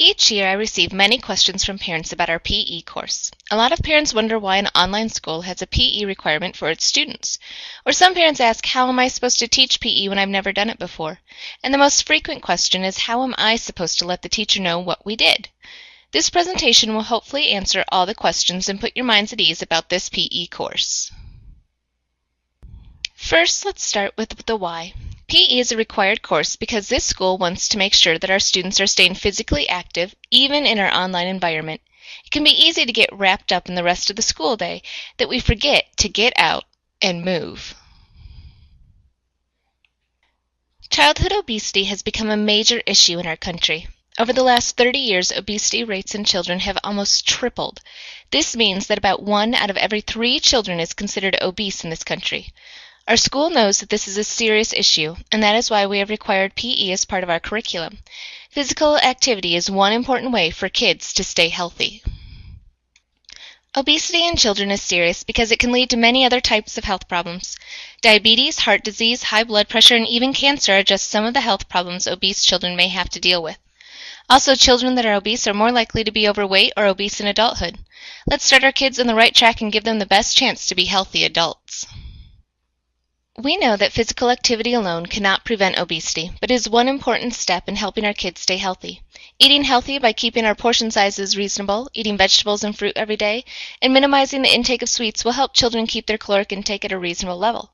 Each year I receive many questions from parents about our PE course. A lot of parents wonder why an online school has a PE requirement for its students. Or some parents ask, how am I supposed to teach PE when I've never done it before? And the most frequent question is, how am I supposed to let the teacher know what we did? This presentation will hopefully answer all the questions and put your minds at ease about this PE course. First, let's start with the why. PE is a required course because this school wants to make sure that our students are staying physically active, even in our online environment. It can be easy to get wrapped up in the rest of the school day that we forget to get out and move. Childhood obesity has become a major issue in our country. Over the last 30 years, obesity rates in children have almost tripled. This means that about 1 out of every 3 children is considered obese in this country. Our school knows that this is a serious issue, and that is why we have required PE as part of our curriculum. Physical activity is one important way for kids to stay healthy. Obesity in children is serious because it can lead to many other types of health problems. Diabetes, heart disease, high blood pressure, and even cancer are just some of the health problems obese children may have to deal with. Also, children that are obese are more likely to be overweight or obese in adulthood. Let's start our kids on the right track and give them the best chance to be healthy adults. We know that physical activity alone cannot prevent obesity, but is one important step in helping our kids stay healthy. Eating healthy by keeping our portion sizes reasonable, eating vegetables and fruit every day, and minimizing the intake of sweets will help children keep their caloric intake at a reasonable level.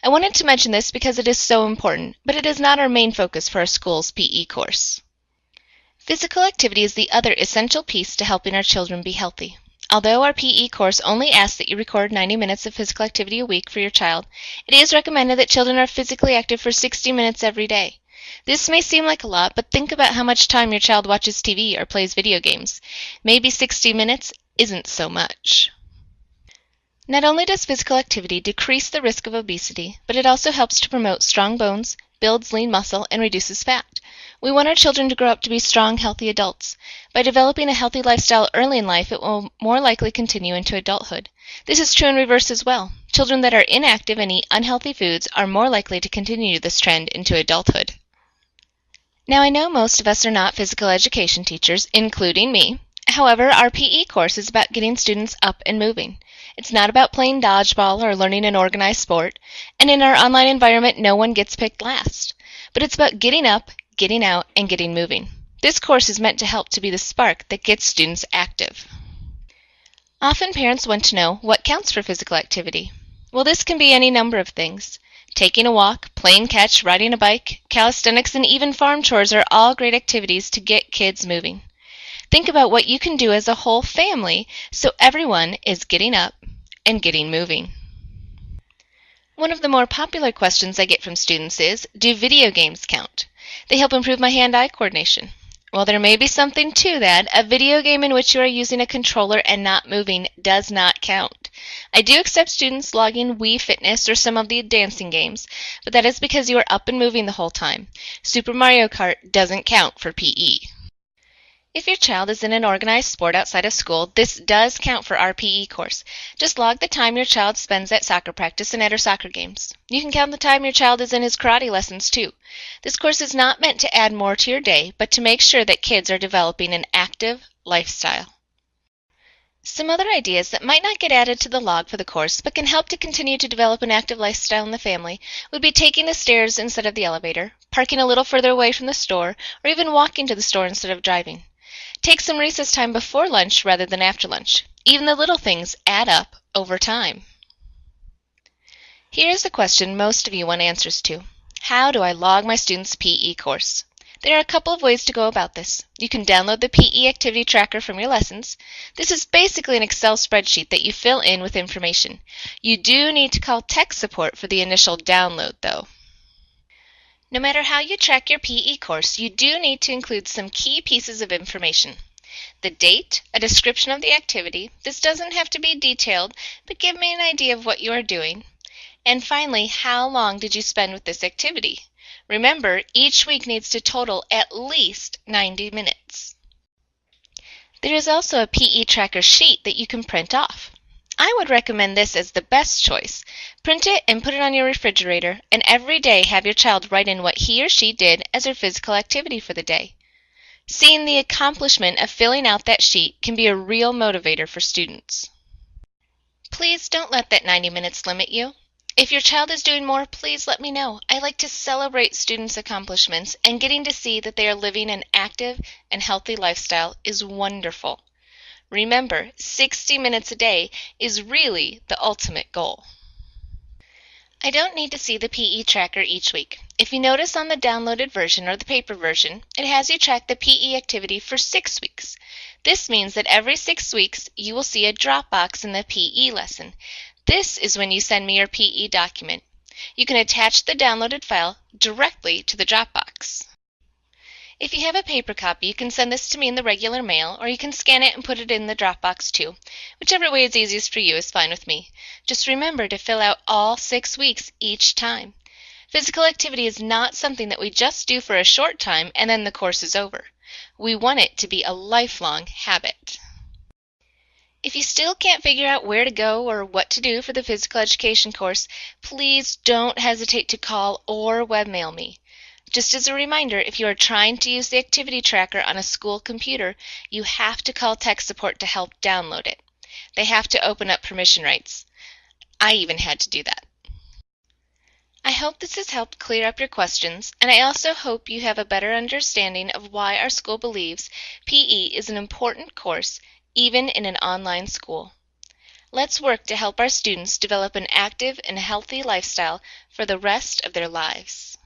I wanted to mention this because it is so important, but it is not our main focus for our school's PE course. Physical activity is the other essential piece to helping our children be healthy. Although our PE course only asks that you record 90 minutes of physical activity a week for your child, it is recommended that children are physically active for 60 minutes every day. This may seem like a lot, but think about how much time your child watches TV or plays video games. Maybe 60 minutes isn't so much. Not only does physical activity decrease the risk of obesity, but it also helps to promote strong bones, builds lean muscle, and reduces fat. We want our children to grow up to be strong, healthy adults. By developing a healthy lifestyle early in life, it will more likely continue into adulthood. This is true in reverse as well. Children that are inactive and eat unhealthy foods are more likely to continue this trend into adulthood. Now, I know most of us are not physical education teachers, including me. However, our PE course is about getting students up and moving. It's not about playing dodgeball or learning an organized sport, and in our online environment, no one gets picked last. But it's about getting up, getting out, and getting moving. This course is meant to help to be the spark that gets students active. Often parents want to know what counts for physical activity. Well, this can be any number of things. Taking a walk, playing catch, riding a bike, calisthenics, and even farm chores are all great activities to get kids moving. Think about what you can do as a whole family so everyone is getting up and getting moving. One of the more popular questions I get from students is, do video games count? They help improve my hand-eye coordination. Well, there may be something to that. A video game in which you are using a controller and not moving does not count. I do accept students logging Wii Fitness or some of the dancing games, but that is because you are up and moving the whole time. Super Mario Kart doesn't count for PE. If your child is in an organized sport outside of school, this does count for our PE course. Just log the time your child spends at soccer practice and at our soccer games. You can count the time your child is in his karate lessons too. This course is not meant to add more to your day, but to make sure that kids are developing an active lifestyle. Some other ideas that might not get added to the log for the course, but can help to continue to develop an active lifestyle in the family, would be taking the stairs instead of the elevator, parking a little further away from the store, or even walking to the store instead of driving. Take some recess time before lunch rather than after lunch. Even the little things add up over time. Here's the question most of you want answers to. How do I log my students' PE course? There are a couple of ways to go about this. You can download the PE activity tracker from your lessons. This is basically an Excel spreadsheet that you fill in with information. You do need to call tech support for the initial download, though. No matter how you track your PE course, you do need to include some key pieces of information. The date, a description of the activity. This doesn't have to be detailed, but give me an idea of what you are doing. And finally, how long did you spend with this activity? Remember, each week needs to total at least 90 minutes. There is also a PE tracker sheet that you can print off. I would recommend this as the best choice. Print it and put it on your refrigerator, and every day have your child write in what he or she did as their physical activity for the day. Seeing the accomplishment of filling out that sheet can be a real motivator for students. Please don't let that 90 minutes limit you. If your child is doing more, please let me know. I like to celebrate students' accomplishments, and getting to see that they are living an active and healthy lifestyle is wonderful. Remember, 60 minutes a day is really the ultimate goal. I don't need to see the PE tracker each week. If you notice on the downloaded version or the paper version, it has you track the PE activity for 6 weeks. This means that every 6 weeks you will see a drop box in the PE lesson. This is when you send me your PE document. You can attach the downloaded file directly to the Dropbox. If you have a paper copy, you can send this to me in the regular mail, or you can scan it and put it in the Dropbox too. Whichever way is easiest for you is fine with me. Just remember to fill out all 6 weeks each time. Physical activity is not something that we just do for a short time and then the course is over. We want it to be a lifelong habit. If you still can't figure out where to go or what to do for the physical education course, please don't hesitate to call or webmail me. Just as a reminder, if you are trying to use the activity tracker on a school computer, you have to call tech support to help download it. They have to open up permission rights. I even had to do that. I hope this has helped clear up your questions, and I also hope you have a better understanding of why our school believes PE is an important course, even in an online school. Let's work to help our students develop an active and healthy lifestyle for the rest of their lives.